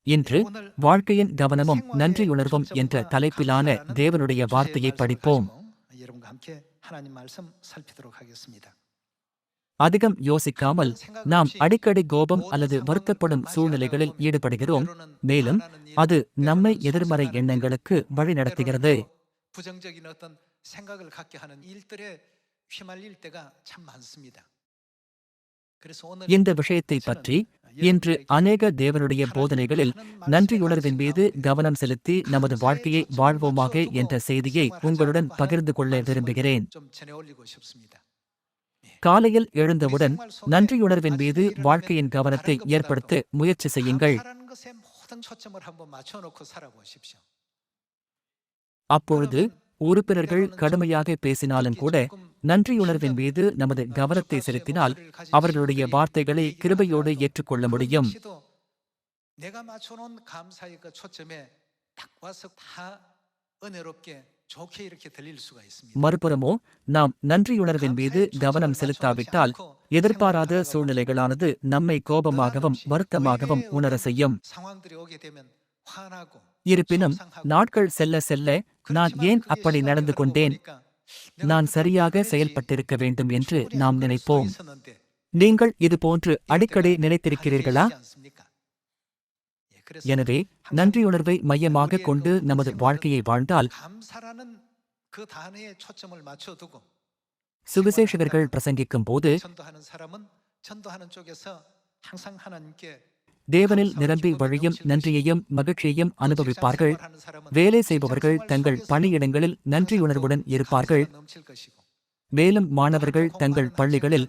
இன்று வாழ்க்கையின் கவனமும் நன்றியுணர்வும் என்ற தலைப்பிலான தேவனுடைய வார்த்தையை படிப்போம். அதிகம் யோசிக்காமல் நாம் அடிக்கடி கோபம் அல்லது வருத்தப்படும் சூழ்நிலைகளில் ஈடுபடுகிறோம், மேலும் அது நம்மை எதிர்மறை எண்ணங்களுக்கு வழிநடத்துகிறது. இந்த விஷயத்தை பற்றி இன்று அநேக தேவனுடைய போதனைகளில் நன்றியுணர்வின் மீது கவனம் செலுத்தி நமது வாழ்க்கையை வாழ்வோமாக என்ற செய்தியை உங்களுடன் பகிர்ந்து கொள்ள விரும்புகிறேன். காலையில் எழுந்தவுடன் நன்றியுணர்வின் மீது வாழ்க்கையின் கவனத்தை ஏற்படுத்த முயற்சி செய்யுங்கள். அப்பொழுது உறுப்பினர்கள் கடுமையாக பேசினாலும் கூட நன்றியுணர்வின் மீது நமது கவனத்தை செலுத்தினால் அவர்களுடைய வார்த்தைகளை கிருபையோடு ஏற்றுக்கொள்ள முடியும். மறுபுறமோ நாம் நன்றியுணர்வின் மீது கவனம் செலுத்தாவிட்டால் எதிர்பாராத சூழ்நிலைகளானது நம்மை கோபமாகவும் வருத்தமாகவும் உணர செய்யும். இருப்பினும் நாட்கள் செல்ல செல்ல நான் ஏன் அப்படி நடந்து கொண்டேன், நான் சரியாக செயல்பட்டிருக்க வேண்டும் என்று நாம் நினைப்போம். நீங்கள் இதுபோன்று அடிக்கடி நினைத்திருக்கிறீர்களா? எனவே நன்றியுணர்வை மையமாக கொண்டு நமது வாழ்க்கையை வாழ்ந்தால் சுவிசேஷகர்கள் பிரசங்கிக்கும் போது தேவனில் நிரம்பி வழியும் நன்றியையும் மகிழ்ச்சியையும் அனுபவிப்பார்கள். வேலை செய்பவர்கள் தங்கள் பணியிடங்களில் நன்றியுணர்வுடன் இருப்பார்கள். மேலும் மாணவர்கள் தங்கள் பள்ளிகளில்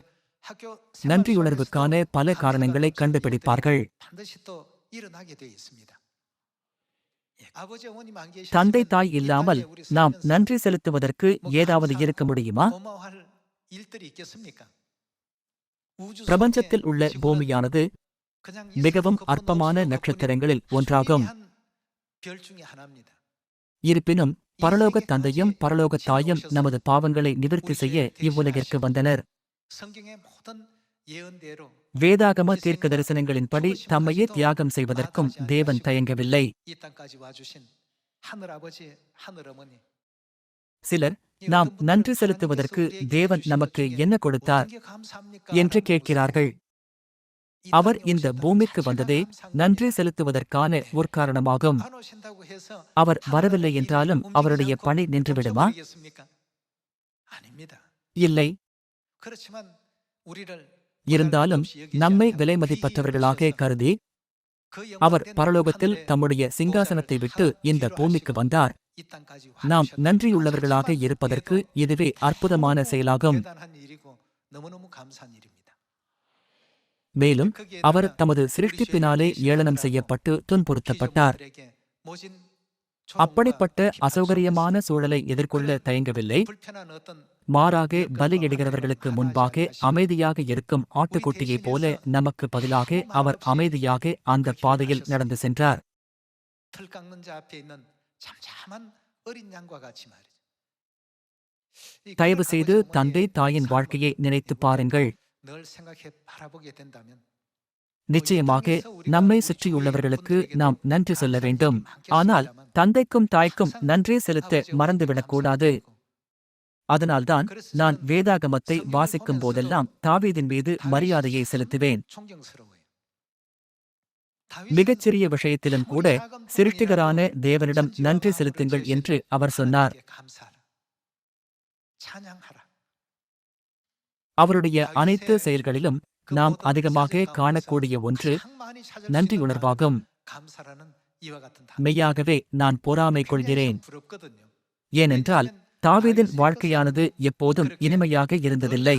நன்றியுணர்வுக்கான பல காரணங்களை கண்டுபிடிப்பார்கள். தந்தை தாய் இல்லாமல் நாம் நன்றி செலுத்துவதற்கு ஏதாவது இருக்க முடியுமா? பிரபஞ்சத்தில் உள்ள பூமியானது மிகவும் அற்பமான நட்சத்திரங்களில் ஒன்றாகும். இருப்பினும் பரலோக தந்தையும் பரலோக தாயும் நமது பாவங்களை நிவர்த்தி செய்ய இவ்வுலகிற்கு வந்தனர். வேதாகம தீர்க்க தரிசனங்களின்படி தம்மையே தியாகம் செய்வதற்கும் தேவன் தயங்கவில்லை. சிலர் நாம் நன்றி செலுத்துவதற்கு தேவன் நமக்கு என்ன கொடுத்தார் என்று கேட்கிறார்கள். அவர் இந்த பூமிக்கு வந்ததே நன்றி செலுத்துவதற்கான ஒரு காரணமாகும். அவர் வரவில்லை என்றாலும் அவருடைய பணி நின்றுவிடுமா? இல்லை. இருந்தாலும் நம்மை விலை மதிப்பற்றவர்களாக கருதி அவர் பரலோகத்தில் தம்முடைய சிங்காசனத்தை விட்டு இந்த பூமிக்கு வந்தார். நாம் நன்றியுள்ளவர்களாக இருப்பதற்கு இதுவே அற்புதமான செயலாகும். மேலும் அவர் தமது சிருஷ்டிப்பினாலே ஏளனம் செய்யப்பட்டு துன்புறுத்தப்பட்டார். அப்படிப்பட்ட அசௌகரியமான சூழலை எதிர்கொள்ள தயங்கவில்லை. மாறாக பலியிடுகிறவர்களுக்கு முன்பாக அமைதியாக இருக்கும் ஆட்டுக்குட்டியைப் போல நமக்கு பதிலாக அவர் அமைதியாக அந்த பாதையில் நடந்து சென்றார். தயவு செய்து தந்தை தாயின் வாழ்க்கையை நினைத்து பாருங்கள். நிச்சயமாக நம்மை சுற்றியுள்ளவர்களுக்கு நாம் நன்றி சொல்ல வேண்டும். ஆனால் தந்தைக்கும் தாய்க்கும் நன்றி செலுத்த மறந்துவிடக்கூடாது. அதனால்தான் நான் வேதாகமத்தை வாசிக்கும் போதெல்லாம் தாவீதின் மீது மரியாதையை செலுத்துவேன். மிகச்சிறிய விஷயத்திலும் கூட சிருஷ்டிகரான தேவனிடம் நன்றி செலுத்துங்கள் என்று அவர் சொன்னார். அவருடைய அனைத்து செயல்களிலும் நாம் அதிகமாக காணக்கூடிய ஒன்று நன்றியுணர்வாகும். மெய்யாகவே நான் பொறாமை கொள்கிறேன். ஏனென்றால் தாவீதின் வாழ்க்கையானது எப்போதும் இனிமையாக இருந்ததில்லை.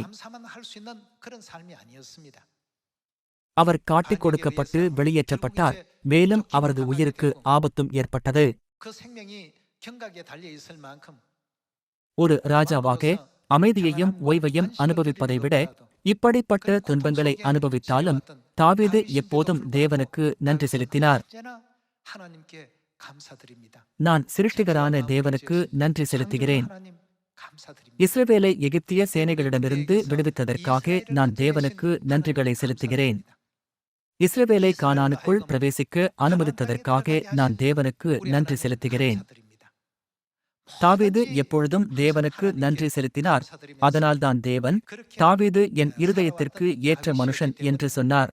அவர் காட்டிக் கொடுக்கப்பட்டு வெளியேற்றப்பட்டார். மேலும் அவரது உயிருக்கு ஆபத்தும் ஏற்பட்டது. ஒரு ராஜாவாக அமைதியையும் ஓய்வையும் அனுபவிப்பதை விட இப்படிப்பட்ட துன்பங்களை அனுபவித்தாலும் தாவீது எப்போதும் தேவனுக்கு நன்றி செலுத்தினார். நான் சிருஷ்டிகரான தேவனுக்கு நன்றி செலுத்துகிறேன். இஸ்ரவேலை எகிப்திய சேனைகளிடமிருந்து விடுவித்ததற்காக நான் தேவனுக்கு நன்றிகளை செலுத்துகிறேன். இஸ்ரவேலை கானானுக்குள் பிரவேசிக்க அனுமதித்ததற்காக நான் தேவனுக்கு நன்றி செலுத்துகிறேன். தாவீது எப்பொழுதும் தேவனுக்கு நன்றி செலுத்தினார். அதனால்தான் தேவன் தாவீது என் இருதயத்திற்கு ஏற்ற மனுஷன் என்று சொன்னார்.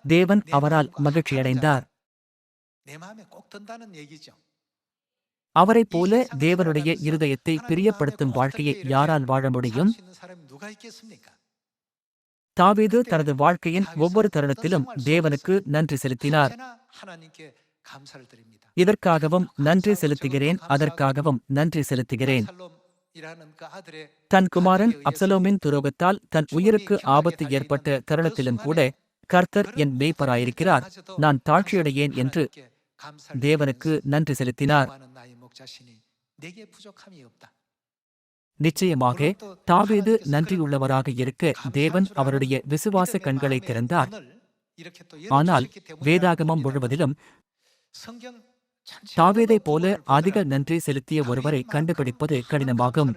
தேவன் அவரால் மகிழ்ச்சியடைந்தார். அவரைப் போல தேவனுடைய இருதயத்தை பிரியப்படுத்தும் வாழ்க்கையை யாரால் வாழ முடியும்? தாவீது தனது வாழ்க்கையின் ஒவ்வொரு தருணத்திலும் தேவனுக்கு நன்றி செலுத்தினார். இதற்காகவும் நன்றி செலுத்துகிறேன், அதற்காகவும் நன்றி செலுத்துகிறேன். தன் குமாரன் அப்சலோமின் துரோகத்தால் தன் உயிருக்கு ஆபத்து ஏற்பட்ட தருணத்திலும் கூட கர்த்தர் என் மேய்ப்பராயிருக்கிறார், நான் தாழ்ச்சியடையேன் என்று தேவனுக்கு நன்றி செலுத்தினார். நிச்சயமாக தாவீது நன்றியுள்ளவராக இருக்க தேவன் அவருடைய விசுவாச கண்களை திறந்தார். ஆனால் வேதாகமம் முழுவதிலும் தாவீதைப் போல அதிக நன்றி செலுத்திய ஒருவரை கண்டுபிடிப்பது கடினமாகும்.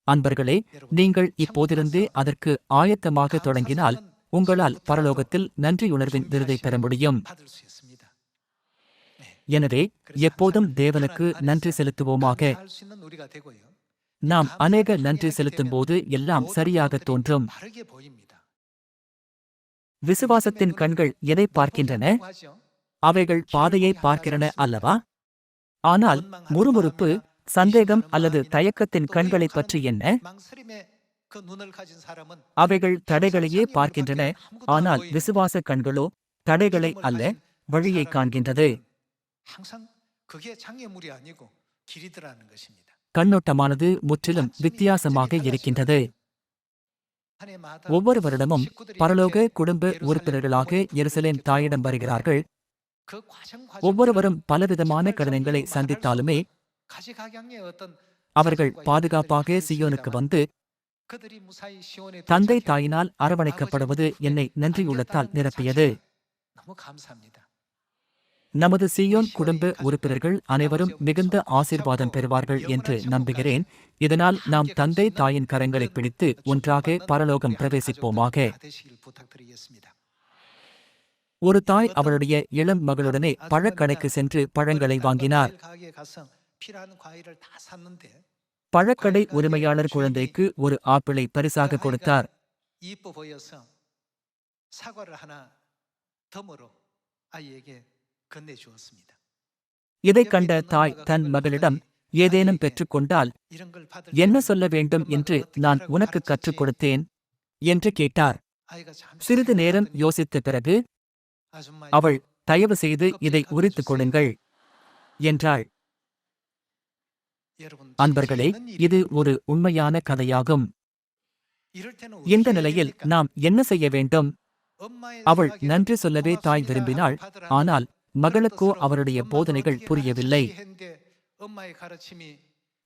அன்பர்களே, நீங்கள் இப்போதிருந்தே அதற்கு ஆயத்தமாக தொடங்கினால் உங்களால் பரலோகத்தில் நன்றியுணர்வின் விருதை பெற முடியும். எனவே எப்போதும் தேவனுக்கு நன்றி செலுத்துவோமாக. நாம் அநேக நன்றி செலுத்தும் போது எல்லாம் சரியாக தோன்றும். விசுவாசத்தின் கண்கள் எதை பார்க்கின்றன? அவைகள் பாதையை பார்க்கிறன அல்லவா? ஆனால் முறுமுறுப்பு, சந்தேகம் அல்லது தயக்கத்தின் கண்களைப் பற்றி என்ன? அவைகள் தடைகளையே பார்க்கின்றன. ஆனால் விசுவாச கண்களோ தடைகளை அல்ல, வழியை காண்கின்றது. கண்ணோட்டமானது முற்றிலும் வித்தியாசமாக இருக்கின்றது. ஒவ்வொரு வருடமும் பரலோக குடும்ப உறுப்பினர்களாக எருசலேம் தாயிடம் வருகிறார்கள். ஒவ்வொருவரும் பலவிதமான கடினங்களை சந்தித்தாலுமே அவர்கள் பாதுகாப்பாக சியோனுக்கு வந்து தந்தை தாயினால் அரவணைக்கப்படுவது என்னை நன்றியுள்ளத்தால் நிரப்பியது. நமது சியோன் குடும்ப உறுப்பினர்கள் அனைவரும் மிகுந்த ஆசீர்வாதம் பெறுவார்கள் என்று நம்புகிறேன். இதனால் நாம் தந்தை தாயின் கரங்களை பிடித்து ஒன்றாக பரலோகம் பிரவேசிப்போமாக. ஒரு தாய் அவளுடைய இளம் மகளுடனே பழக்கடைக்கு சென்று பழங்களை வாங்கினார். பழக்கடை உரிமையாளர் குழந்தைக்கு ஒரு ஆப்பிளை பரிசாக கொடுத்தார். இதைக் கண்ட தாய் தன் மகளிடம், ஏதேனும் பெற்றுக்கொண்டால் என்ன சொல்ல வேண்டும் என்று நான் உனக்கு கற்றுக் கொடுத்தேன் என்று கேட்டார். சிறிது நேரம் யோசித்த பிறகு அவள், தயவு செய்து இதை உரித்துக் கொள்ளுங்கள் என்றாள். அன்பர்களே, இது ஒரு உண்மையான கதையாகும். இந்த நிலையில் நாம் என்ன செய்ய வேண்டும்? அவள் நன்றி சொல்லவே தாய் விரும்பினாள். ஆனால் மகளுக்கோ அவருடைய போதனைகள் புரியவில்லை.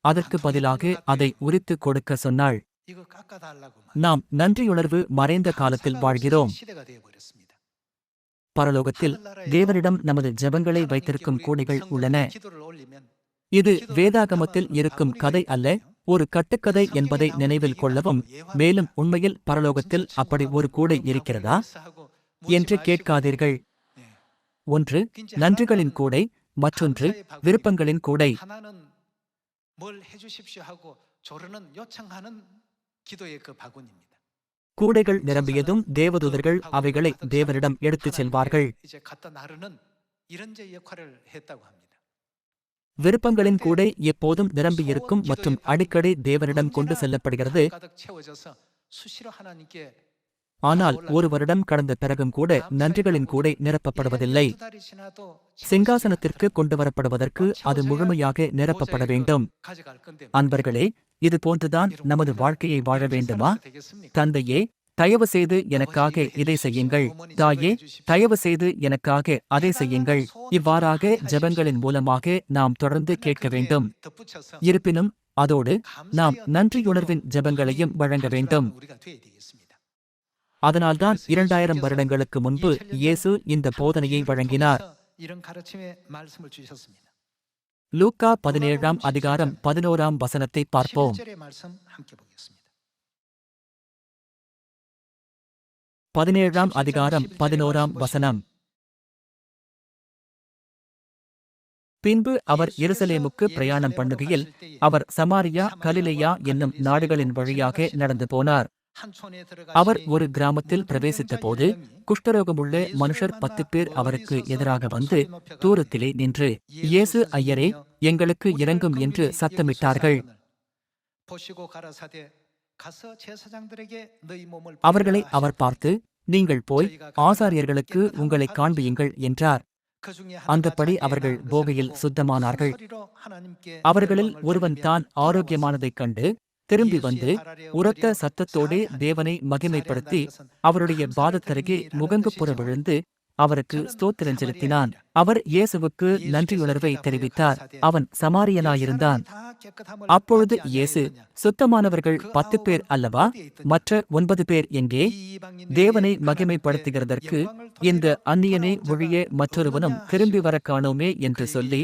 அதற்கு பதிலாக அதை உரித்துக் கொடுக்க சொன்னாள். நாம் நன்றியுணர்வு மறைந்த காலத்தில் வாழ்கிறோம். பரலோகத்தில் தேவனிடம் நமது ஜெபங்களை வைத்திருக்கும் கூடைகள் உள்ளன. இது வேதாகமத்தில் இருக்கும் கதை அல்ல, ஒரு கட்டுக்கதை என்பதை நினைவில் கொள்ளவும். மேலும் உண்மையில் பரலோகத்தில் அப்படி ஒரு கூடை இருக்கிறதா என்று கேட்காதீர்கள். ஒன்று நன்றிகளின் கூடை, மற்றொன்று விருப்பங்களின் கூடை. கூடைகள் நிரம்பியதும் தேவதூதர்கள் அவைகளை தேவனிடம் எடுத்துச் செல்வார்கள். விருப்பங்களின் கூடை எப்போதும் நிரம்பியிருக்கும் மற்றும் அடிக்கடி தேவனிடம் கொண்டு செல்லப்படுகிறது. ஆனால் ஒரு வருடம் கடந்த பிறகும் கூட நன்றிகளின் கூடை நிரப்பப்படுவதில்லை. சிங்காசனத்திற்கு கொண்டு வரப்படுவதற்கு அது முழுமையாக நிரப்பப்பட வேண்டும். அன்பர்களே, இது போன்றுதான் நமது வாழ்க்கையை வாழ வேண்டுமா? தந்தையே, தயவு செய்து எனக்காக இதை செய்யுங்கள். தாயே, தயவு செய்து எனக்காக அதை செய்யுங்கள். இவ்வாறாக ஜெபங்களின் மூலமாக நாம் தொடர்ந்து கேட்க வேண்டும். இருப்பினும் அதோடு நாம் நன்றியுணர்வின் ஜெபங்களையும் வழங்க வேண்டும். அதனால்தான் 2000 வருடங்களுக்கு முன்பு இயேசு இந்த போதனையை வழங்கினார். லூக்கா 17ஆம் அதிகாரம் 11ஆம் வசனத்தை பார்ப்போம். 11절의 말씀 함께 보겠습니다. 17ஆம் அதிகாரம் 11ஆம் வசனம். பின்பு அவர் எருசலேமுக்கு பிரயாணம் பண்ணுகையில் அவர் சமாரியா கலிலேயா என்னும் நாடுகளின் வழியாக நடந்து போனார். அவர் ஒரு கிராமத்தில் பிரவேசித்தபோது குஷ்டரோகமுள்ள மனுஷர் 10 பேர் அவருக்கு எதிராக வந்து தூரத்திலே நின்று, இயேசு ஐயரே, எங்களுக்கு இரங்கும் என்று சத்தமிட்டார்கள். அவர்களை அவர் பார்த்து, நீங்கள் போய் ஆசாரியர்களுக்கு உங்களை காண்பியுங்கள் என்றார். அந்தப்படி அவர்கள் போகையில் சுத்தமானார்கள். அவர்களில் ஒருவன் தான் ஆரோக்கியமானதைக் கண்டு திரும்பி வந்து உரத்த சத்தத்தோடே தேவனை மகிமைப்படுத்தி அவருடைய பாதத்தருகே முகங்குப்புற விழுந்து அவருக்கு ஸ்தோத்திரம் செலுத்தினான். அவர் இயேசுவுக்கு நன்றியுணர்வை தெரிவித்தார். அவன் சமாரியனாயிருந்தான். அப்பொழுது இயேசு, சுத்தமானவர்கள் 10 பேர் அல்லவா? மற்ற 9 பேர் எங்கே? தேவனை மகிமைப்படுத்துகிறதற்கு இந்த அந்நியனை ஒழிய மற்றொருவனும் திரும்பி வர காணோமே என்று சொல்லி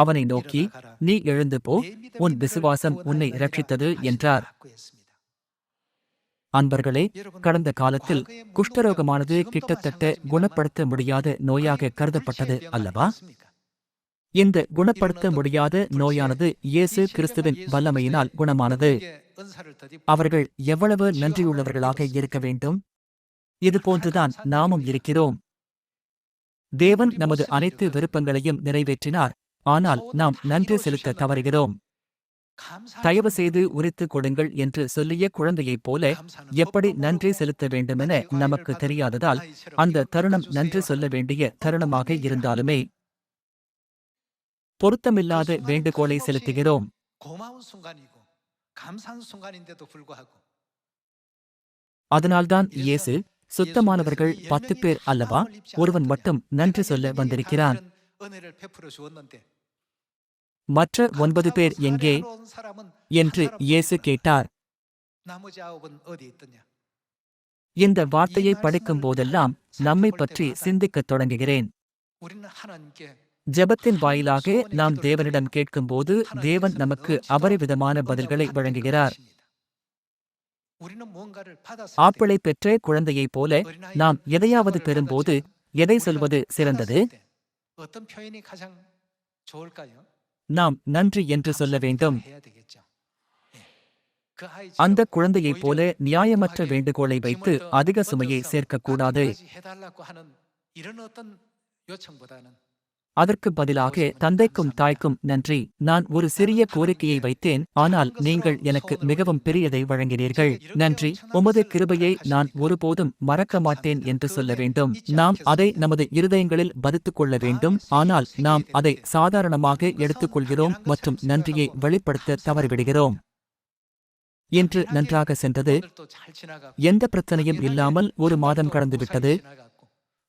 அவனை நோக்கி, நீ எழுந்து போ, உன் விசுவாசம் உன்னை இரட்சித்தது என்றார். அன்பர்களே, கடந்த காலத்தில் குஷ்டரோகமானது கிட்டத்தட்ட குணப்படுத்த முடியாத நோயாக கருதப்பட்டது அல்லவா? இந்த குணப்படுத்த முடியாத நோயானது இயேசு கிறிஸ்துவின் வல்லமையினால் குணமானது. அவர்கள் எவ்வளவு நன்றியுள்ளவர்களாக இருக்க வேண்டும்! இதுபோன்றுதான் நாமும் இருக்கிறோம். தேவன் நமது அனைத்து விருப்பங்களையும் நிறைவேற்றினார். ஆனால் நாம் நன்றி செலுத்த தவறுகிறோம். தயவு செய்து உரித்து கொடுங்கள் என்று சொல்லிய குழந்தையைப் போல எப்படி நன்றி செலுத்த வேண்டுமென நமக்கு தெரியாததால் அந்த தருணம் நன்றி சொல்ல வேண்டிய தருணமாக இருந்தாலுமே பொருத்தமில்லாத வேண்டுகோளை செலுத்துகிறோம். அதனால்தான் இயேசு, சுத்தமானவர்கள் 10 பேர் அல்லவா? ஒருவன் மட்டும் நன்றி சொல்ல வந்திருக்கிறான். மற்ற 9 பேர் எங்கே என்று இயேசு கேட்டார். இந்த வார்த்தையை படிக்கும் போதெல்லாம் நம்மை பற்றி சிந்திக்கத் தொடங்குகிறேன். ஜெபத்தின் வாயிலாக நாம் தேவனிடம் கேட்கும்போது தேவன் நமக்கு அபரிவிதமான பதில்களை வழங்குகிறார். ஆப்பிளை பெற்ற குழந்தையைப் போல நாம் எதையாவது பெறும்போது எதை சொல்வது சிறந்தது? நாம் நன்றி என்று சொல்ல வேண்டும். அந்த குழந்தையைப் போல நியாயமற்ற வேண்டுகோளை வைத்து அதிக சுமையை சேர்க்கக்கூடாது. அதற்கு பதிலாக தந்தைக்கும் தாய்க்கும் நன்றி, நான் ஒரு சிறிய கோரிக்கையை வைத்தேன், ஆனால் நீங்கள் எனக்கு மிகவும் பெரியதை வழங்கினீர்கள். நன்றி, உமது கிருபையை நான் ஒருபோதும் மறக்க மாட்டேன் என்று சொல்ல வேண்டும். நாம் அதை நமது இருதயங்களில் பதித்துக் கொள்ள வேண்டும். ஆனால் நாம் அதை சாதாரணமாக எடுத்துக்கொள்கிறோம் மற்றும் நன்றியை வெளிப்படுத்த தவறிவிடுகிறோம். இன்று நன்றாக சென்றது. எந்த பிரச்சனையும் இல்லாமல் ஒரு மாதம் கடந்துவிட்டது.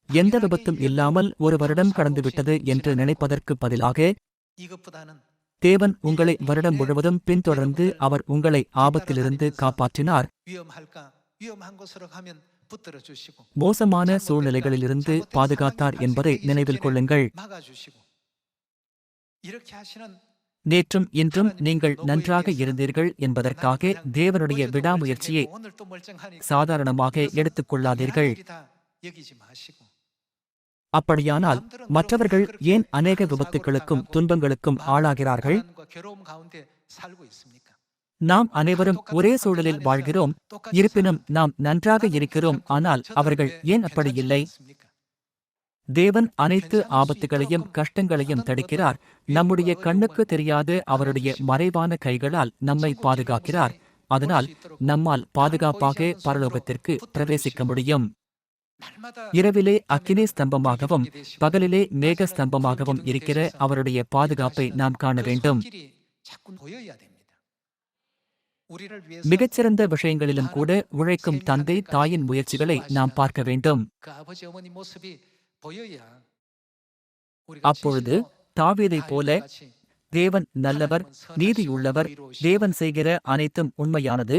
எந்த விபத்தும் இல்லாமல் ஒரு வருடம் கடந்துவிட்டது என்று நினைப்பதற்கு பதிலாக, தேவன் உங்களை வருடம் முழுவதும் பின்தொடர்ந்து அவர் உங்களை ஆபத்திலிருந்து காப்பாற்றினார். மோசமான சூழ்நிலைகளிலிருந்து பாதுகாத்தார் என்பதை நினைவில் கொள்ளுங்கள். நேற்றும் இன்றும் நீங்கள் நன்றாக இருந்தீர்கள் என்பதற்காக தேவனுடைய விடாமுயற்சியை சாதாரணமாக எடுத்துக்கொள்ளாதீர்கள். அப்படியானால் மற்றவர்கள் ஏன் அநேக விபத்துகளுக்கும் துன்பங்களுக்கும் ஆளாகிறார்கள்? நாம் அனைவரும் ஒரே சூழலில் வாழ்கிறோம். இருப்பினும் நாம் நன்றாக இருக்கிறோம். ஆனால் அவர்கள் ஏன் அப்படி இல்லை? தேவன் அனைத்து ஆபத்துகளையும் கஷ்டங்களையும் தடுக்கிறார். நம்முடைய கண்ணுக்கு தெரியாத அவருடைய மறைவான கைகளால் நம்மை பாதுகாக்கிறார். அதனால் நம்மால் பாதுகாப்பாக பரலோகத்திற்கு பிரவேசிக்க முடியும். இரவிலே அக்கினி ஸ்தம்பமாகவும் பகலிலே மேக ஸ்தம்பமாகவும் இருக்கிற அவருடைய பாதுகாப்பை நாம் காண வேண்டும். மிகச்சிறந்த விஷயங்களிலும் கூட உழைக்கும் தந்தை தாயின் முயற்சிகளை நாம் பார்க்க வேண்டும். அப்பொழுது தாவீதைப் போல, தேவன் நல்லவர், நீதியுள்ளவர், தேவன் செய்கிற அனைத்தும் உண்மையானது,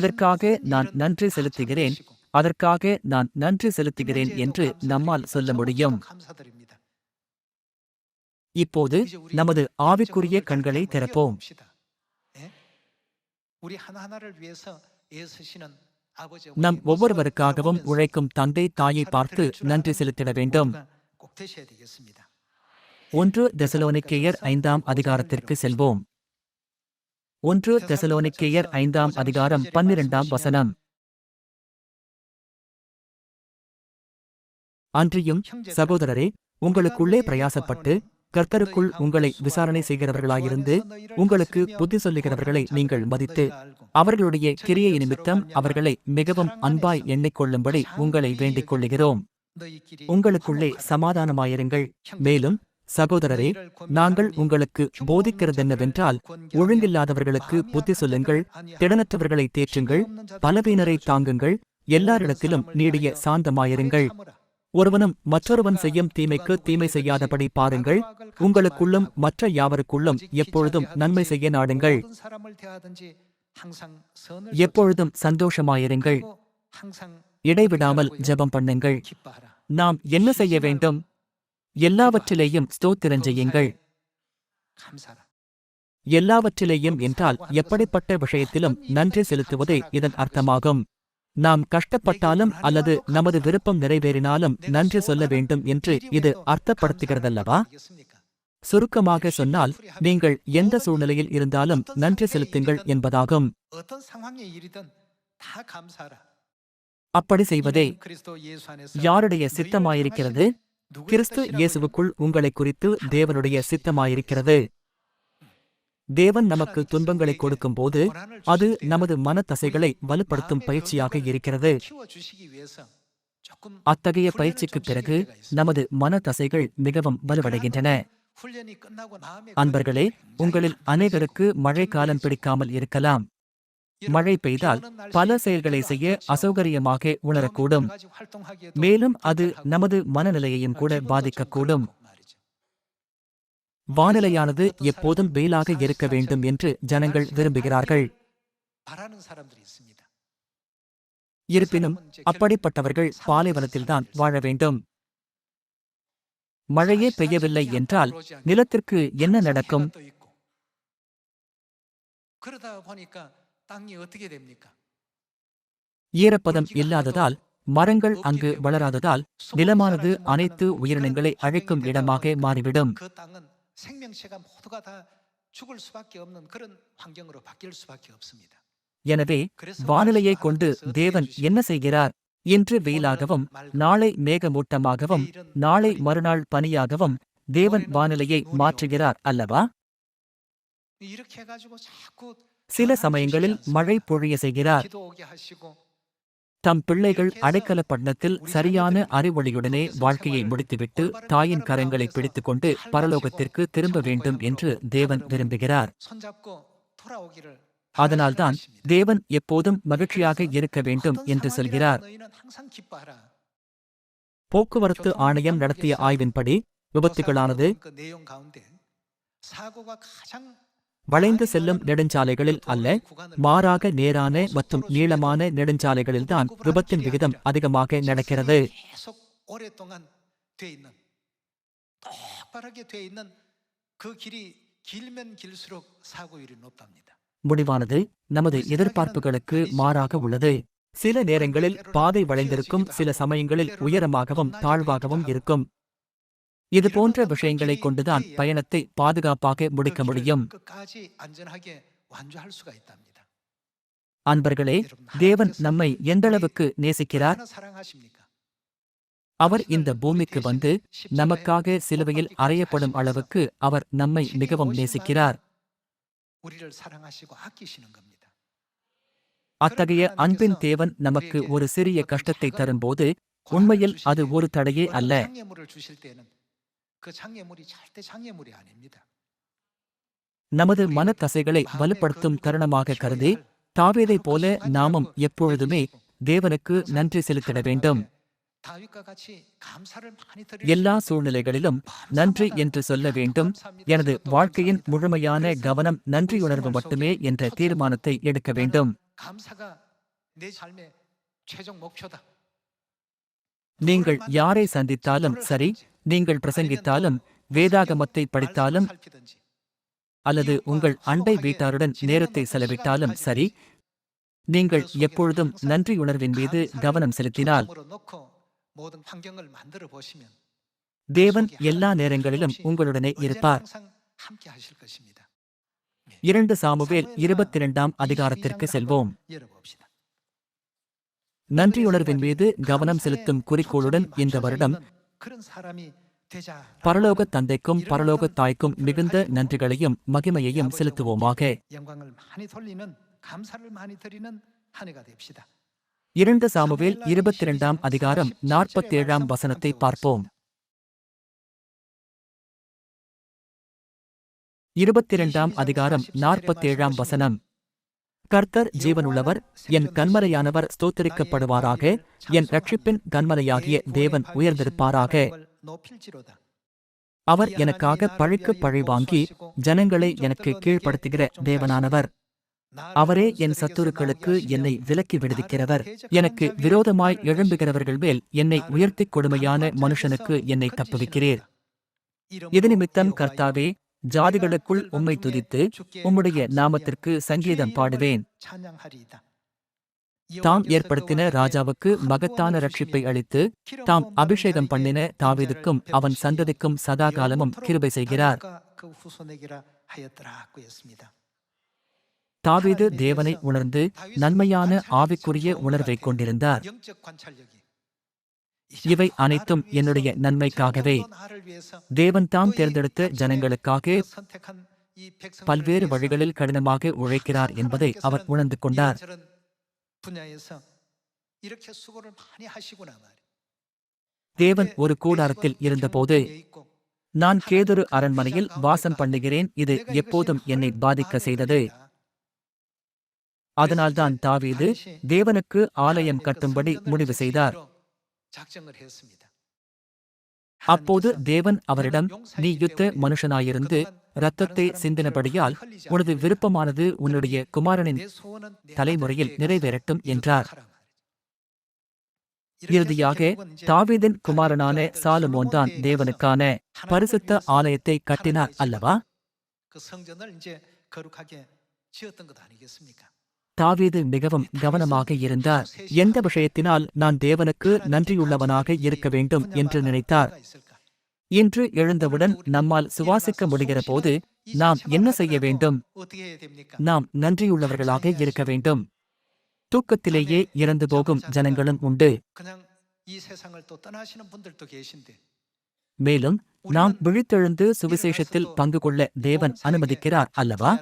இதற்காக நான் நன்றி செலுத்துகிறேன், அதற்காக நான் நன்றி செலுத்துகிறேன் என்று நம்மால் சொல்ல முடியும். இப்போது நமது ஆவிக்குரிய கண்களை திறப்போம். நம் ஒவ்வொருவருக்காகவும் உழைக்கும் தந்தை தாயை பார்த்து நன்றி செலுத்திட வேண்டும். 1 தெசலோனிக்கேயர் 5ஆம் அதிகாரத்திற்கு செல்வோம். 1 தெசலோனிக்கேயர் 5ஆம் அதிகாரம் 12ஆம் வசனம். அன்றியும் சகோதரரே, உங்களுக்குள்ளே பிரயாசப்பட்டு கர்த்தருக்குள் உங்களை விசாரணை செய்கிறவர்களாயிருந்து உங்களுக்கு புத்தி சொல்லுகிறவர்களை நீங்கள் மதித்து அவர்களுடைய கிரியை நிமித்தம் அவர்களை மிகவும் அன்பாய் எண்ணிக்கொள்ளும்படி உங்களை வேண்டிக் கொள்ளுகிறோம். உங்களுக்குள்ளே சமாதானமாயிருங்கள். மேலும் சகோதரரே, நாங்கள் உங்களுக்கு போதிக்கிறதென்னவென்றால், ஒழுங்கில்லாதவர்களுக்கு புத்தி சொல்லுங்கள், திடனற்றவர்களை தேற்றுங்கள், பலவீனரை தாங்குங்கள், எல்லாரிடத்திலும் நீடிய சாந்தமாயிருங்கள். ஒருவனும் மற்றொருவன் செய்யும் தீமைக்கு தீமை செய்யாதபடி பாருங்கள். உங்களுக்குள்ளும் மற்ற யாவருக்குள்ளும் எப்பொழுதும் நன்மை செய்ய நாடுங்கள். எப்பொழுதும் சந்தோஷமாயிருங்கள். இடைவிடாமல் ஜெபம் பண்ணுங்கள். நாம் என்ன செய்ய வேண்டும்? எல்லாவற்றிலேயும் ஸ்தோத்திரஞ்செய்யுங்கள். எல்லாவற்றிலேயும் என்றால் எப்படிப்பட்ட விஷயத்திலும் நன்றி செலுத்துவதே இதன் அர்த்தமாகும். நாம் கஷ்டப்பட்டாலும் அல்லது நமது விருப்பம் நிறைவேறினாலும் நன்றி சொல்ல வேண்டும் என்று இது அர்த்தப்படுத்துகிறதல்லவா? சுருக்கமாக சொன்னால், நீங்கள் எந்த சூழ்நிலையில் இருந்தாலும் நன்றி செலுத்துங்கள் என்பதாகும். அப்படி செய்வதே யாருடைய சித்தமாயிருக்கிறது? கிறிஸ்து இயேசுவுக்குள் உங்களை குறித்து தேவனுடைய சித்தமாயிருக்கிறது. தேவன் நமக்கு துன்பங்களை கொடுக்கும்போது அது நமது மனத்தசைகளை வலுப்படுத்தும் பயிற்சியாக இருக்கிறது. அத்தகைய பயிற்சிக்குப் பிறகு நமது மனத்தசைகள் மிகவும் வலுவடைகின்றன. அன்பர்களே, உங்களில் அநேகருக்கு மழை காலம் பிடிக்காமல் இருக்கலாம். மழை பெய்தால் பல செயல்களை செய்ய அசௌகரியமாக உணரக்கூடும். மேலும் அது நமது மனநிலையையும் கூட பாதிக்கக்கூடும். வானிலையானது எப்போதும் வெயிலாக இருக்க வேண்டும் என்று ஜனங்கள் விரும்புகிறார்கள். இருப்பினும் அப்படிப்பட்டவர்கள் பாலைவனத்தில்தான் வாழ வேண்டும். மழையே பெய்யவில்லை என்றால் நிலத்திற்கு என்ன நடக்கும்? ஈரப்பதம் இல்லாததால், மரங்கள் அங்கு வளராததால் நிலமானது அனைத்து உயிரினங்களை அழிக்கும் இடமாக மாறிவிடும். எனவே வானிலையை கொண்டு தேவன் என்ன செய்கிறார்? இன்று வெயிலாகவும், நாளை மேகமூட்டமாகவும், நாளை மறுநாள் பனியாகவும் தேவன் வானிலையை மாற்றுகிறார் அல்லவா? சில சமயங்களில் மழை பொழிய செய்கிறார். தம் பிள்ளைகள் அடைக்கலப்பட்டணத்தில் சரியான அறிவொளியுடனே வாழ்க்கையை முடித்துவிட்டு தாயின் கரங்களை பிடித்துக்கொண்டு பரலோகத்திற்கு திரும்ப வேண்டும் என்று தேவன் விரும்புகிறார். அதனால்தான் தேவன் எப்போதும் மகிழ்ச்சியாக இருக்க வேண்டும் என்று சொல்கிறார். போக்குவரத்து ஆணையம் நடத்திய ஆய்வின்படி விபத்துகளானது வளைந்து செல்லும் நெடுஞ்சாலைகளில் அல்ல, மாறாக நேரான மற்றும் நீளமான நெடுஞ்சாலைகளில்தான் விபத்தின் விகிதம் அதிகமாக நடக்கிறது. முடிவானது நமது எதிர்பார்ப்புகளுக்கு மாறாக உள்ளது. சில நேரங்களில் பாதை வளைந்திருக்கும், சில சமயங்களில் உயரமாகவும் தாழ்வாகவும் இருக்கும். இது போன்ற விஷயங்களைக் கொண்டுதான் பயணத்தை பாதுகாப்பாக முடிக்க முடியும். அன்பர்களே, தேவன் நம்மை எந்தளவுக்கு நேசிக்கிறார்? அவர் இந்த பூமிக்கு வந்து நமக்காக சிலுவையில் அறையப்படும் அளவுக்கு அவர் நம்மை மிகவும் நேசிக்கிறார். அத்தகைய அன்பின் தேவன் நமக்கு ஒரு சிறிய கஷ்டத்தை தரும்போது உண்மையில் அது ஒரு தடையே அல்ல. நமது மனத்தசைகளை வலுப்படுத்தும் தருணமாக கருதி தாவீதைப் போல நாமும் எப்பொழுதுமே தேவனுக்கு நன்றி செலுத்திட வேண்டும். எல்லா சூழ்நிலைகளிலும் நன்றி என்று சொல்ல வேண்டும். எனது வாழ்க்கையின் முழுமையான கவனம் நன்றியுணர்வு மட்டுமே என்ற தீர்மானத்தை எடுக்க வேண்டும். நீங்கள் யாரை சந்தித்தாலும் சரி, நீங்கள் பிரசங்கித்தாலும், வேதாகமத்தை படித்தாலும் அல்லது உங்கள் அண்டை வீட்டாருடன் நேரத்தை செலவிட்டாலும் சரி, நீங்கள் எப்பொழுதும் நன்றியுணர்வின் மீது கவனம் செலுத்தினால் தேவன் எல்லா நேரங்களிலும் உங்களுடனே இருப்பார். 2 சாமுவேல் 22ஆம் அதிகாரத்திற்கு செல்வோம். நன்றியுணர்வின் மீது கவனம் செலுத்தும் குறிக்கோளுடன் இந்த வருடம் பரலோக தந்தைக்கும் பரலோக தாய்க்கும் மிகுந்த நன்றிகளையும் மகிமையையும் செலுத்துவோமாக. 2 சாமுவேல் 22ஆம் அதிகாரம் 47ஆம் வசனத்தை பார்ப்போம். 22ஆம் அதிகாரம் 47ஆம் வசனம். கர்த்தர் ஜீவனுள்ளவர், என் கன்மலையானவர் ஸ்தோத்திரிக்கப்படுவாராக, என் இரட்சிப்பின் கன்மலையாகிய தேவன் உயர்ந்திருப்பாராக. அவர் எனக்காக பழிக்கு பழி வாங்கி ஜனங்களை எனக்கு கீழ்ப்படுத்துகிற தேவனானவர். அவரே என் சத்துருக்களுக்கு என்னை விலக்கி விடுவிக்கிறவர். எனக்கு விரோதமாய் எழும்புகிறவர்கள் மேல் என்னை உயர்த்திக் கொடுமையான மனுஷனுக்கு என்னை தப்புவிக்கிறீர். இது நிமித்தம் கர்த்தாவே, ஜாதிகளுக்குள் உம்மை துதித்து உம்முடைய நாமத்திற்கு சங்கீதம் பாடுவேன். தாம் ஏற்படுத்தின ராஜாவுக்கு மகத்தான ரட்சிப்பை அளித்து தாம் அபிஷேகம் பண்ணின தாவீதுக்கும் அவன் சந்ததிக்கும் சதாகாலமும் கிருபை செய்கிறார். தாவீது தேவனை உணர்ந்து நன்மையான ஆவிக்குரிய உணர்வைக் கொண்டிருந்தார். இவை அனைத்தும் என்னுடைய நன்மைக்காகவே. தேவன் தாம் தேர்ந்தெடுத்த ஜனங்களுக்காக பல்வேறு வழிகளில் கடினமாக உழைக்கிறார் என்பதை அவர் உணர்ந்து கொண்டார். தேவன் ஒரு கூடாரத்தில் இருந்தபோது, நான் கேதுரு அரண்மனையில் வாசம் பண்ணுகிறேன், இது எப்போதும் என்னை பாதிக்க செய்தது. அதனால்தான் தாவீது தேவனுக்கு ஆலயம் கட்டும்படி முடிவு செய்தார். அப்போது தேவன் அவரிடம், நீ யுத்த மனுஷனாயிருந்து இரத்தத்தை சிந்தினபடியால் உனது விருப்பமானது உன்னுடைய குமாரனின் தலைமுறையில் நிறைவேறட்டும் என்றார். இறுதியாக தாவீதின் குமாரனான சாலமோன்தான் தேவனுக்கான பரிசுத்த ஆலயத்தை கட்டினார் அல்லவா? தாவீது மிகவும் கவனமாக இருந்தார். எந்த விஷயத்தினால் நான் தேவனுக்கு நன்றியுள்ளவனாக இருக்க வேண்டும் என்று நினைத்தார். இன்று எழுந்தவுடன் நம்மால் சுவாசிக்க முடிகிற போது நாம் என்ன செய்ய வேண்டும்? நாம் நன்றியுள்ளவர்களாக இருக்க வேண்டும். தூக்கத்திலேயே இறந்து போகும் ஜனங்களும் உண்டு. மேலும் நாம் விழித்தெழுந்து சுவிசேஷத்தில் பங்கு கொள்ள தேவன் அனுமதிக்கிறார் அல்லவா?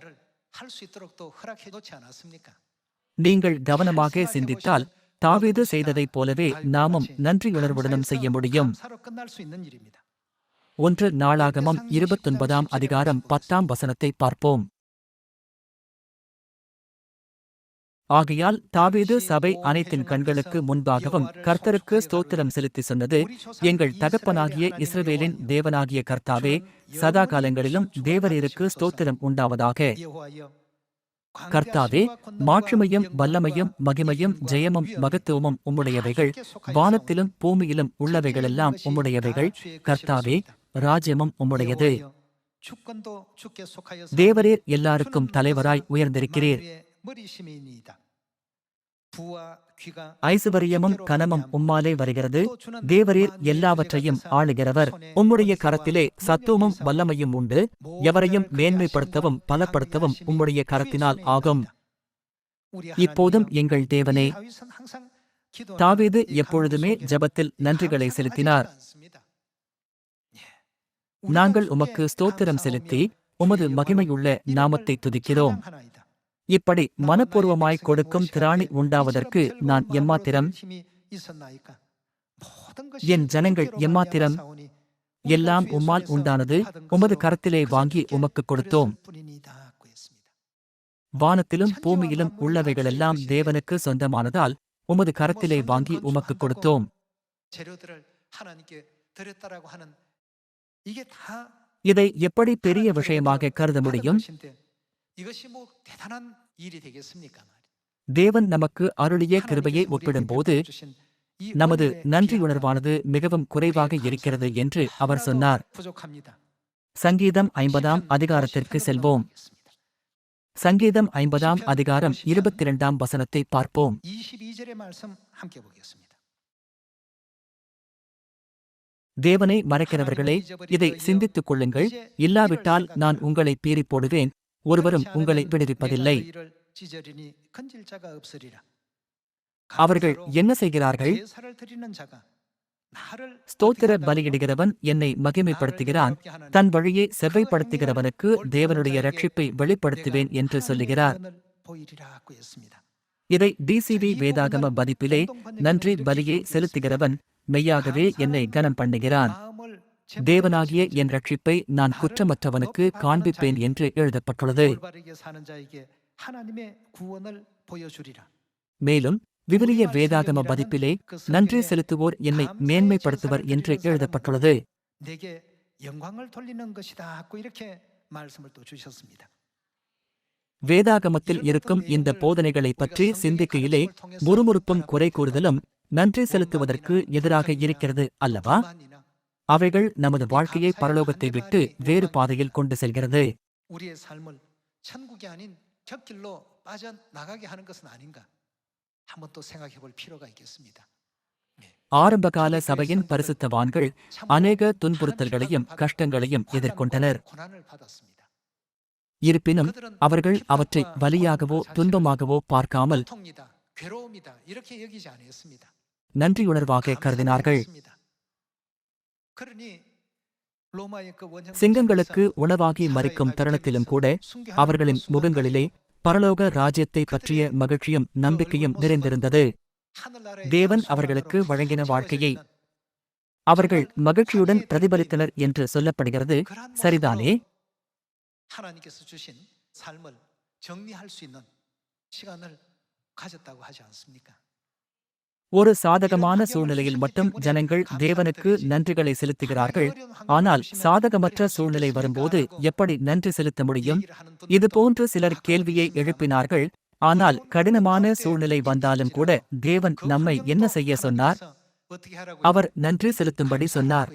நீங்கள் கவனமாக சிந்தித்தால் தாவீது செய்ததைப் போலவே நாமும் நன்றியுணர்வுடனும் செய்ய முடியும். 1 நாளாகமம் 29ஆம் அதிகாரம் 10ஆம் வசனத்தை பார்ப்போம். ஆகையால் தாவீது சபை அனைத்தின் கண்களுக்கு முன்பாகவும் கர்த்தருக்கு ஸ்தோத்திரம் செலுத்தி சொன்னது, எங்கள் தகப்பனாகிய இஸ்ரவேலின் தேவனாகிய கர்த்தாவே, சதா காலங்களிலும் தேவரீருக்கு ஸ்தோத்திரம் உண்டாவதாக. கர்த்தாவே, மாட்சிமையும் வல்லமையும் மகிமையும் ஜெயமும் மகத்துவமும் உம்முடையவைகள், வானத்திலும் பூமியிலும் உள்ளவைகளெல்லாம் உம்முடையவைகள். கர்த்தாவே, ராஜ்யமும் உம்முடையது. தேவரீர் எல்லாருக்கும் தலைவராய் உயர்ந்திருக்கிறீர். ஐசுவரியமும் கனமும் உம்மாலே வருகிறது. தேவரீர் எல்லாவற்றையும் ஆளுகிறவர். உம்முடைய கரத்திலே சத்துவமும் வல்லமையும் உண்டு. எவரையும் மேன்மைப்படுத்தவும் பலப்படுத்தவும் உம்முடைய கரத்தினால் ஆகும். இப்போதும் எங்கள் தேவனே. தாவீது எப்பொழுதுமே ஜெபத்தில் நன்றிகளை செலுத்தினார். நாங்கள் உமக்கு ஸ்தோத்திரம் செலுத்தி உமது மகிமையுள்ள நாமத்தை துதிக்கிறோம். இப்படி மனப்பூர்வமாய் கொடுக்கும் திராணி உண்டாவதற்கு நான் எம்மாத்திரம்? என் ஜனங்கள் எம்மாத்திரம்? எல்லாம் உம்மால் உண்டானது. உமது கரத்திலே வாங்கி உமக்கு கொடுத்தோம். வானத்திலும் பூமியிலும் உள்ளவைகளெல்லாம் தேவனுக்கு சொந்தமானதால் உமது கரத்திலே வாங்கி உமக்கு கொடுத்தோம். இதை எப்படி பெரிய விஷயமாக கருத முடியும்? தேவன் நமக்கு அருளிய கிருபையை ஒப்பிடும்போது நமது நன்றியுணர்வானது மிகவும் குறைவாக இருக்கிறது என்று அவர் சொன்னார். சங்கீதம் 50ஆம் அதிகாரத்திற்கு செல்வோம். சங்கீதம் 50ஆம் அதிகாரம் 22ஆம் வசனத்தை பார்ப்போம். 22절의 말씀 함께 보겠습니다. தேவனை மறைக்கிறவர்களே, இதை சிந்தித்துக் கொள்ளுங்கள். இல்லாவிட்டால் நான் உங்களை பீறிப் போடுவேன். ஒருவரும் உங்களை விடுவிப்பதில்லை. அவர்கள் என்ன செய்கிறார்கள்? ஸ்தோத்திர பலியிடுகிறவன் என்னை மகிமைப்படுத்துகிறான். தன் வழியை செவ்வைப்படுத்துகிறவனுக்கு தேவனுடைய இரட்சிப்பை வெளிப்படுத்துவேன் என்று சொல்லுகிறார். இதை டிசிவி வேதாகம பதிப்பிலே நன்றி பலியை செலுத்துகிறவன் மெய்யாகவே என்னை கனம் பண்ணுகிறான். தேவனாகிய என் ரட்சிப்பை நான் குற்றமற்றவனுக்கு காண்பிப்பேன் என்று எழுதப்பட்டுள்ளது. மேலும் விவிலிய வேதாகம பதிப்பிலே நன்றி செலுத்துவோர் என்னை மேன்மைப்படுத்துவர் என்று எழுதப்பட்டுள்ளது. வேதாகமத்தில் இருக்கும் இந்த போதனைகளை பற்றி சிந்திக்கையிலே முறுமுறுப்பும் குறை கூறுதலும் நன்றி செலுத்துவதற்கு எதிராக இருக்கிறது அல்லவா? அவைகள் நமது வாழ்க்கையை பரலோகத்தை விட்டு வேறு பாதையில் கொண்டு செல்கிறது. ஆரம்பகால சபையின் பரிசுத்தவான்கள் அநேக துன்புறுத்தல்களையும் கஷ்டங்களையும் எதிர்கொண்டனர். இருப்பினும் அவர்கள் அவற்றை வலியாகவோ துன்பமாகவோ பார்க்காமல் நன்றியுணர்வாக கருதினார்கள். சிங்கங்களுக்கு உணவாகி மறிக்கும் தருணத்திலும் கூட அவர்களின் முகங்களிலே பரலோக ராஜ்யத்தை பற்றிய மகிழ்ச்சியும் நம்பிக்கையும் நிறைந்திருந்தது. தேவன் அவர்களுக்கு வழங்கின வாழ்க்கையை அவர்கள் மகிழ்ச்சியுடன் பிரதிபலித்தனர் என்று சொல்லப்படுகிறது. சரிதானே? ஒரு சாதகமான சூழ்நிலையில் மட்டும் ஜனங்கள் தேவனுக்கு நன்றிகளை செலுத்துகிறார்கள். ஆனால் சாதகமற்ற சூழ்நிலை வரும்போது எப்படி நன்றி செலுத்த முடியும்? இதுபோன்று சிலர் கேள்வியை எழுப்பினார்கள். ஆனால் கடினமான சூழ்நிலை வந்தாலும் கூட தேவன் நம்மை என்ன செய்ய சொன்னார்? அவர் நன்றி செலுத்தும்படி சொன்னார்.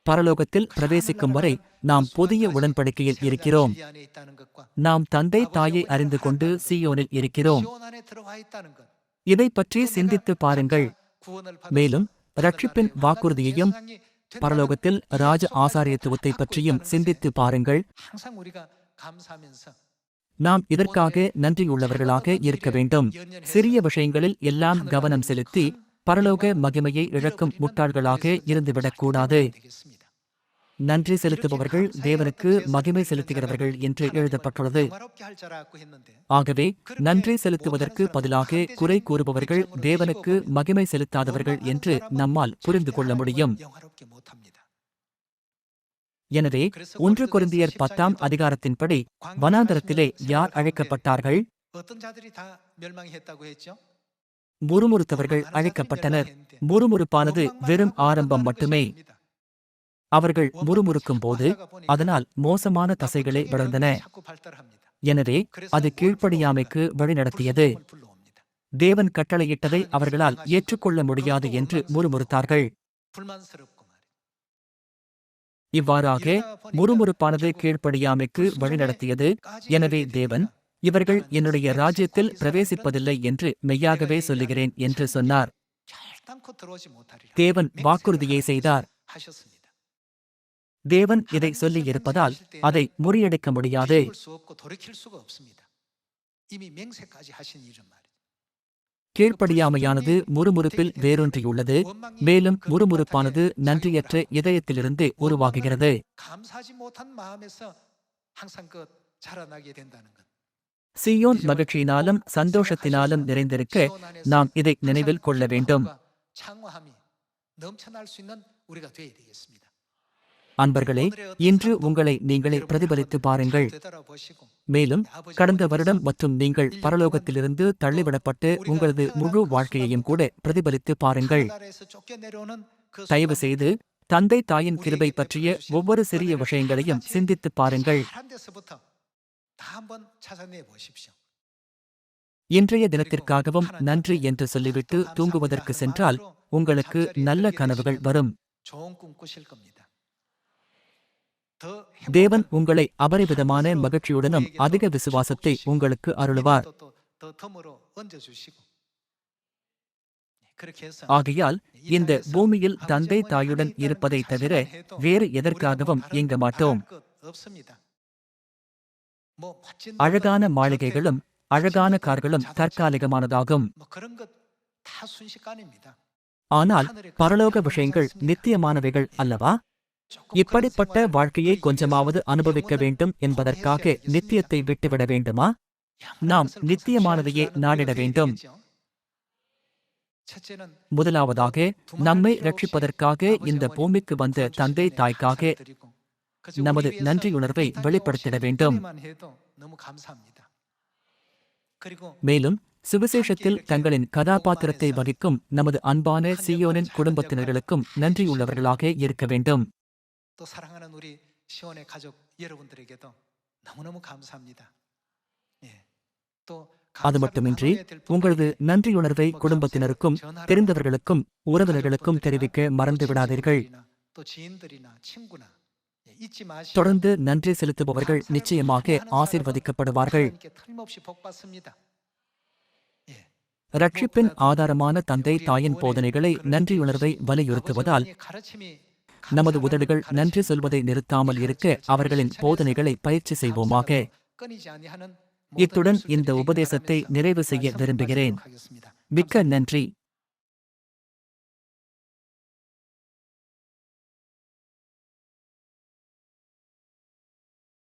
பரலோகத்தில் பிரவேசிக்கும் வரை நாம் புதிய உடன்படிக்கையில் இருக்கிறோம். நாம் தந்தை தாயை அறிந்து கொண்டு சீயோனில் இருக்கிறோம். இதை பற்றி சிந்தித்து பாருங்கள். மேலும் ரட்சிப்பின் வாக்குறுதியையும் பரலோகத்தில் ராஜ ஆசாரியத்துவத்தை பற்றியும் சிந்தித்து பாருங்கள். நாம் இதற்காக நன்றியுள்ளவர்களாக இருக்க வேண்டும். சிறிய விஷயங்களில் எல்லாம் கவனம் செலுத்தி பரலோக மகிமையை இழக்கும் முட்டாள்களாக இருந்துவிடக்கூடாது. நன்றி செலுத்துபவர்கள் தேவனுக்கு மகிமை செலுத்துகிறவர்கள் என்று எழுதப்பட்டுள்ளது. ஆகவே நன்றி செலுத்துவதற்கு பதிலாக குறை கூறுபவர்கள் தேவனுக்கு மகிமை செலுத்தாதவர்கள் என்று நம்மால் புரிந்து கொள்ள முடியும். எனவே 1 கொரிந்தியர் 10ஆம் அதிகாரத்தின்படி வனாந்தரத்திலே யார் அழைக்கப்பட்டார்கள்? முறுமுறுத்தவர்கள் அழைக்கப்பட்டனர். முறுமுறுப்பானது வெறும் ஆரம்பம் மட்டுமே. அவர்கள் முறுமுறுக்கும் போது அதனால் மோசமான தசைகளே வளர்ந்தன. எனவே அது கீழ்ப்படியாமைக்கு வழிநடத்தியது. தேவன் கட்டளையிட்டதை அவர்களால் ஏற்றுக்கொள்ள முடியாது என்று முறுமுறுத்தார்கள். இவ்வாறாக முறுமுறுப்பானது கீழ்ப்படியாமைக்கு வழிநடத்தியது. எனவே தேவன், இவர்கள் என்னுடைய ராஜ்யத்தில் பிரவேசிப்பதில்லை என்று மெய்யாகவே சொல்லுகிறேன் என்று சொன்னார். தேவன் வாக்குறுதியை செய்தார். தேவன் இதை சொல்லி இருப்பதால் அதை முறியடிக்க முடியாது. கீழ்ப்படியாமையானது முறுமுறுப்பில் வேரூன்றியுள்ளது. மேலும் முறுமுறுப்பானது நன்றியற்ற இதயத்திலிருந்து உருவாகுகிறது. சீயோன் மகிழ்ச்சியினாலும் சந்தோஷத்தினாலும் நிறைந்திருக்க நாம் இதை நினைவில் கொள்ள வேண்டும். அன்பர்களே, இன்று உங்களை நீங்களே பிரதிபலித்து பாருங்கள். மேலும் கடந்த வருடம் மற்றும் நீங்கள் பரலோகத்திலிருந்து தள்ளிவிடப்பட்டு உங்களது முழு வாழ்க்கையையும் கூட பிரதிபலித்து பாருங்கள். தயவு செய்து தந்தை தாயின் கிருபை பற்றிய ஒவ்வொரு சிறிய விஷயங்களையும் சிந்தித்து பாருங்கள். இன்றைய தினத்திற்காகவும் நன்றி என்று சொல்லிவிட்டு தூங்குவதற்கு சென்றால் உங்களுக்கு நல்ல கனவுகள் வரும். 더 தேவன் உங்களை அபரிவிதமான மகிழ்ச்சியுடனும் அதிக விசுவாசத்தை உங்களுக்கு அருளுவார். 더 덤으로 얹어 주시고 그렇게 해서 ஆகையால் இந்த பூமியில் தந்தை தாயுடன் இருப்பதை தவிர வேறு எதற்காகவும் இயங்க மாட்டோம். அழகான மாளிகைகளும் அழகான கார்களும் தற்காலிகமானதாகும். ஆனால் பரலோக விஷயங்கள் நித்தியமானவைகள் அல்லவா? இப்படிப்பட்ட வாழ்க்கையை கொஞ்சமாவது அனுபவிக்க வேண்டும் என்பதற்காக நித்தியத்தை விட்டுவிட வேண்டுமா? நாம் நித்தியமானதையே நாடிட வேண்டும். முதலாவதாக நம்மை ரட்சிப்பதற்காக இந்த பூமிக்கு வந்த தந்தை தாய்க்காக நமது நன்றியுணர்வை வெளிப்படுத்திட வேண்டும். மேலும் சுவிசேஷத்தில் தங்களின் கதாபாத்திரத்தை வகிக்கும் நமது அன்பான சீயோனின் குடும்பத்தினர்களுக்கும் நன்றியுள்ளவர்களாக இருக்க வேண்டும். 또 사랑하는 우리 시온의 가족 여러분들에게도 너무너무 감사합니다. 예. 또 அது மட்டுமின்றி உங்களது நன்றியுணர்வை குடும்பத்தினருக்கும் தெரிந்தவர்களுக்கும் உறவினர்களுக்கும் தெரிவிக்க மறந்துவிடாதீர்கள். 또 지인들이나 친구나 잊지 마시고 தொடர்ந்து நன்றி செலுத்துபவர்கள் நிச்சயமாக ஆசீர்வதிக்கப்படுவார்கள். 틀림없이 복 받습니다. ரட்சிப்பின் ஆதாரமான தந்தை தாயின் போதனைகளை நன்றியுணர்வை வலியுறுத்துவதால் நமது உதடுகள் நன்றி சொல்வதை நிறுத்தாமல் இருக்க அவர்களின் போதனைகளை பயிற்சி செய்வோமாக. இத்துடன் இந்த உபதேசத்தை நிறைவு செய்ய விரும்புகிறேன். மிக்க நன்றி.